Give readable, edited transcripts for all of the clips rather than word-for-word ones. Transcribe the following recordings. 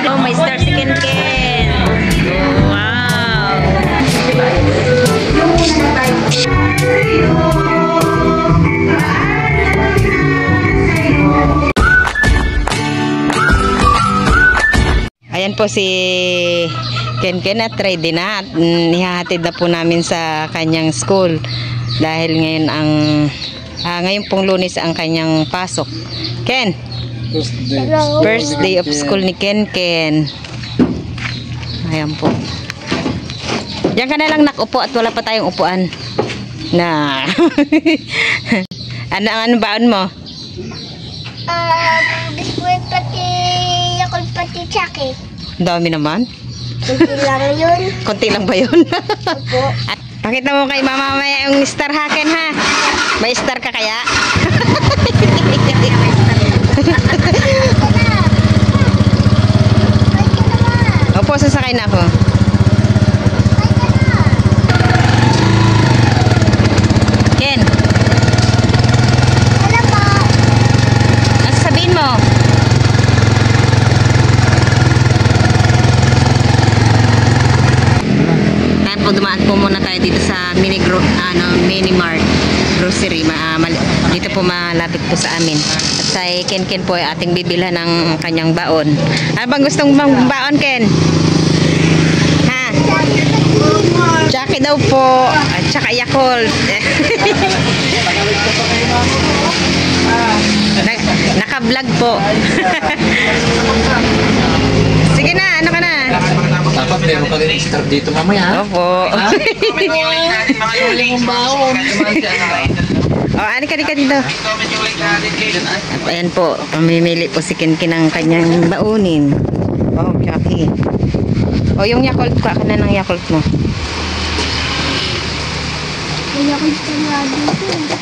Oh, may star si Ken Ken. Wow. Ayan po si Ken Ken at ready na at ihahatid na po namin sa kanyang school dahil ngayon ngayon pong Lunes ang kanyang pasok. Ken, first day of school ni Ken Ken. Ayan po. Diyan ka na lang nakupo at wala pa tayong upuan na. Ano baon mo? Biskuit pati yakul pati tsaki. Dami naman. Kunti lang yun. Kunti lang ba yun? Opo. Pakita mo kay mama mamaya yung star haken ha. May star ka kaya? Opo, sasakay na ako. Ken. Wala po. Ano sabihin mo? Dumaan po muna tayo dito sa mini mart grocery. Dito po malapit po sa amin. At sa Ken Ken po ay ating bibilhan ng kanyang baon. Ano bang gustong baon, Ken? Ha? Jackie daw po. At saka Yakult. Naka-vlog po. Sige na, ano ka na? Dapat meron ka rin star dito mamaya. Opo. Mga yuling baon. Ano ka dito? At ayan po, pamimili po si Ken Ken ng kanyang baunin. Oh, Jackie. O, yung Yakult ko, ako na ng Yakult mo. Kaya ko nga dito.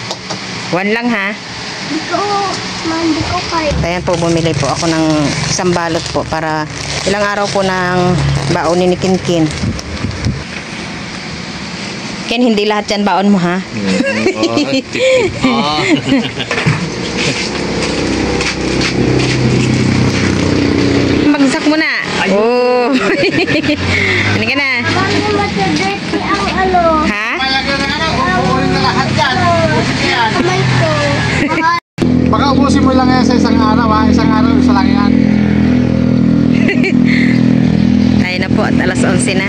One lang ha? Hindi ko kaya. Ayan po, bumili po ako ng isang balot po para ilang araw po ng baonin ni Ken Ken. Ken, hindi lahat yan baon mo ha? Bagsak mo na. Oh. Ano ka na? Bakit matadete ang ano? Ha? Kamay ko. Baka ubusin mo lang yan sa isang araw ha. Isang araw, isa lang yan. Tayo na po at alas 11 na.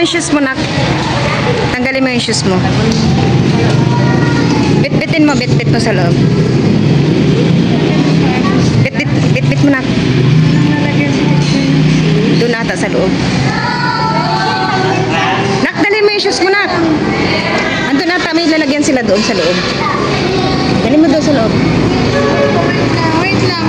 Shoes mo, nak. Tanggalin mo yung shoes mo. Bit-bitin mo, bit-bit mo sa loob. Bit-bit mo, nak. Doon ata sa loob. Nak, dali mo yung shoes mo, nak. Andun ata, may lalagyan sila doon sa loob. Dali mo doon sa loob. Wait lang.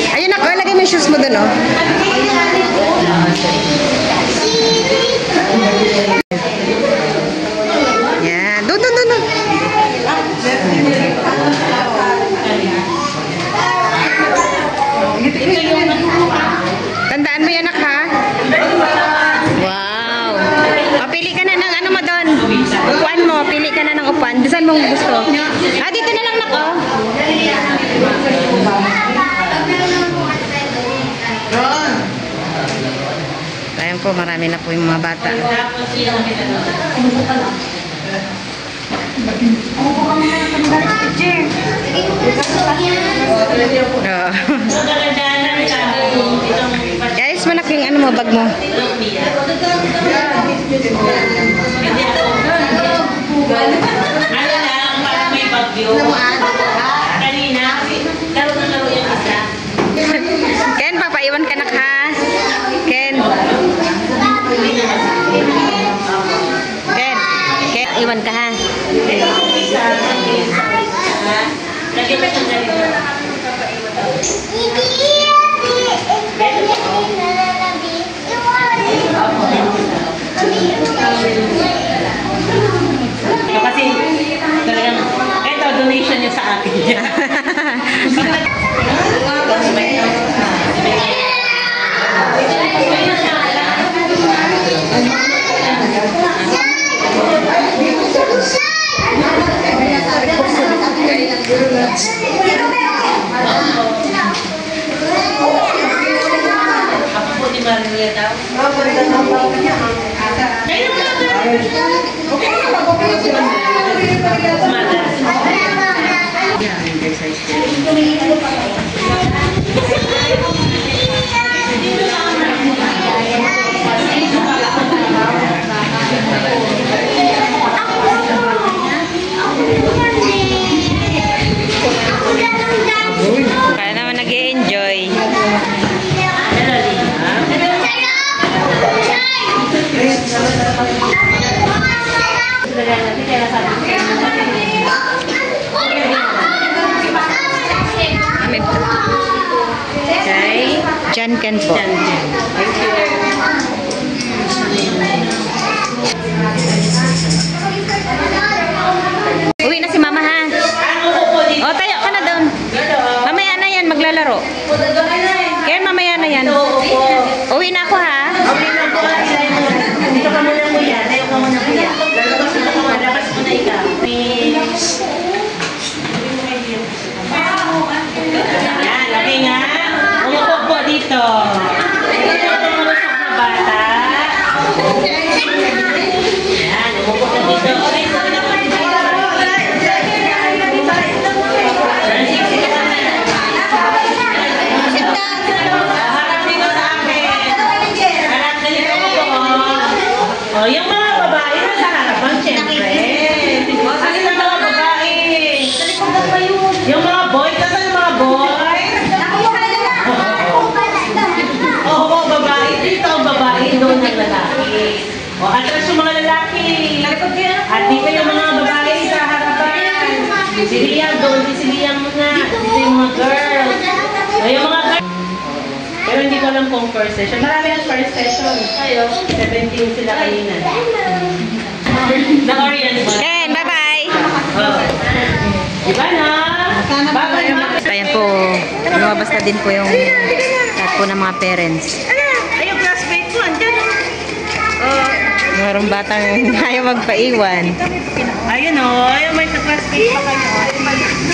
Ayun ako, lagay mo yung shoes mo doon, oh. Yan, doon. Tandaan mo yan, anak, ha? Wow. O, pili ka na ng ano mo doon. Upuan mo, pili ka na ng upuan. Saan mong gusto? Dito na lang, nak, oh. Ayan po, marami na po yung mga bata. Oh. Guys, malaking ano mo, bag mo? Ken, papaiwan ka na ka. Ken. Ken, iwan ka ha. Kasi talagang ito donation niya sa akin. Ako po di Maria daw. Kaya naman nag-i-enjoy. Okay. Jan Ken po. Uwi na si mama ha. O, tayo ka na doon. Mamaya na yan, maglalaro. Kaya mamaya na yan. Uwi na ako ha. Dito ka muna kuya. Tayo ka muna kuya. Labas mo na ikaw. Yan, okay nga. Umupo po dito. Ito ang malusok na bata. Yan, umupo ka dito. Harap dito sa akin. Harap na dito po. O, yung mga babae na sa harapan, syempre. Ano yung mga babae? Yung mga boy, kasi yung mga boy? Oo, babae. Dito ang babae, doon ang lalaki. O, atras yung mga lalaki. At dito yung mga babae sa harapan. Si Liam, doon si Liam muna. Dito yung mga girls. O, yung mga girls. Pero hindi ko alam kung first session. Marami ang first session. Kayo, 17 sila kanina. Na-orient ba? Ken, bye-bye. Diba na? Bye-bye, ma. Ayan po, lumabas na din po yung lahat po ng mga parents. Ay, yung classmate ko, andyan. Mayroong batang ayaw magpaiwan. Ayun o, yung may classmate pa kayo.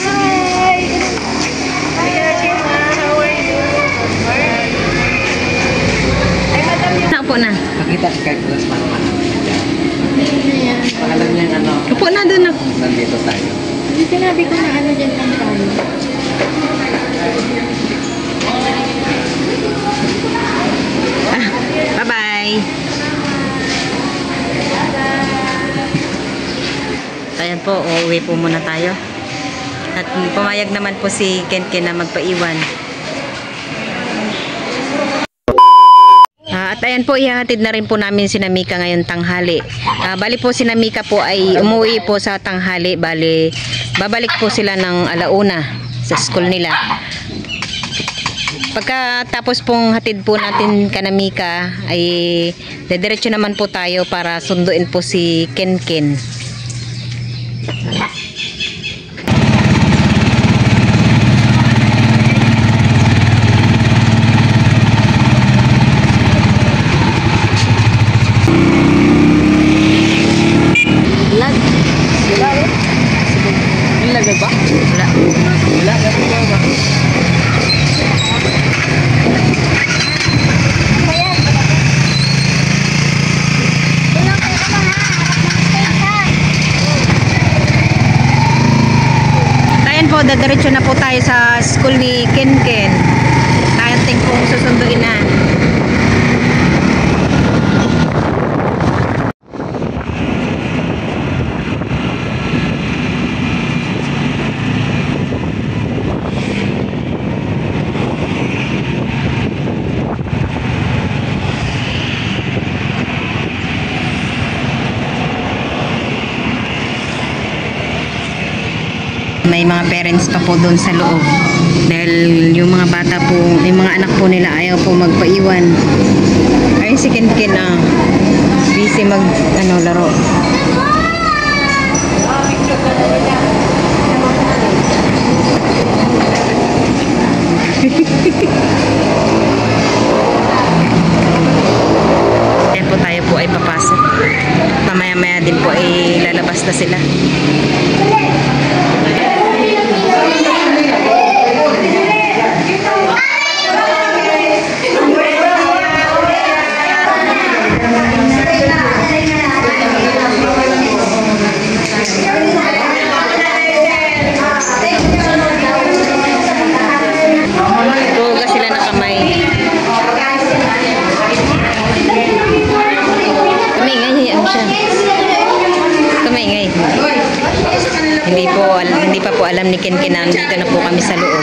Hi! Hi, Shema. How are you? Ay, madam yung... Naupo na. Nakita si Kai Plus Manaman. Pangalan niya ano, Upo na doon. nandito tayo. Sinabi ko na ano dyan lang tayo. Bye-bye. Ayan po, uuwi po muna tayo. At pumayag naman po si Ken na magpaiwan. At ayan po, ihahatid na rin po namin si Namika ngayon tanghali. Bali po si Namika po ay umuwi po sa tanghali. Bali, babalik po sila ng alauna sa school nila. Pagkatapos pong hatid po natin ka Namika, ay dediretso naman po tayo para sunduin po si Ken. Ilagay ba? Wala. Wala, ilagay ba? dire-diretso na po tayo sa school ni Kenken. Ating pong susunduin na. May mga parents pa po doon sa loob dahil yung mga bata po, yung mga anak po nila ayaw po magpaiwan. Ayun si Kenken busy mag laro. Ayan po, tayo po ay papasok. Mamaya-maya din po ay lalabas na sila. Huwag sila na kamay. Kamay siya. Kamay. Hindi pa po alam ni Kenken na dito na po kami sa loob.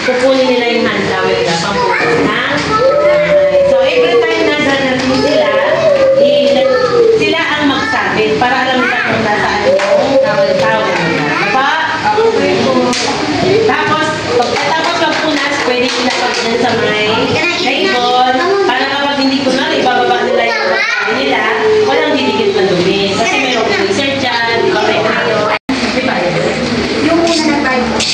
Kukunin nila yung hand towel nila pampunas na. So, every time na darating sila ang magsabit para alam nila kung nasaan yung towel nila. Diba? Tapos, pagkatapos magpunas, pwede ilapag din sa may table para kapag hindi ko na, ibababa nila yung towel nila, walang didikit na dumi. Kasi mayroong freezer dyan, diba? May tayo. Diba? Yung una ng Bible.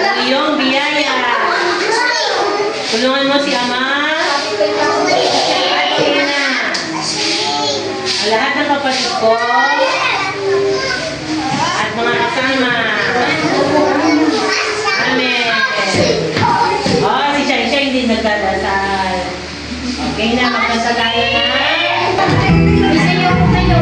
Ang iyong biyaya. Tulungan mo si Ama. At si Ina. Ang lahat ng kapatid ko. At mga kasama. Amen. Oh, si Shai hindi nagdadasal. Okay na, magdasal tayo na. Isayo ko kayo.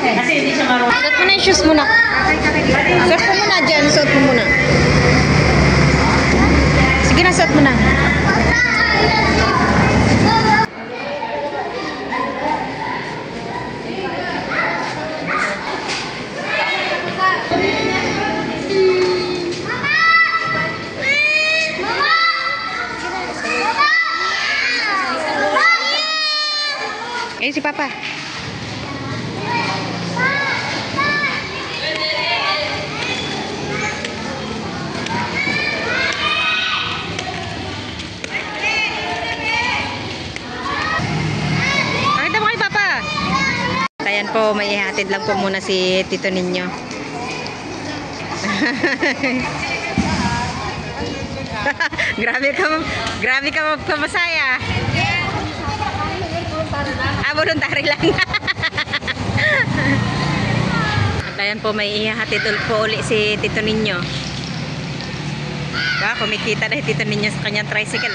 Kasi hindi siya marunong. Suot mo na yung shoes muna. Suot mo muna dyan. Suot mo muna. Sige na, suot mo na. Eh, si Papa. Pakita mo kay Papa. Ayan po, may ihatid lang po muna si Tito ninyo. Grabe ka magpamasaya. Voluntary lang. At ayan po, may ihatid po uli si Tito ninyo. Kumikita na si Tito ninyo sa kanyang tricycle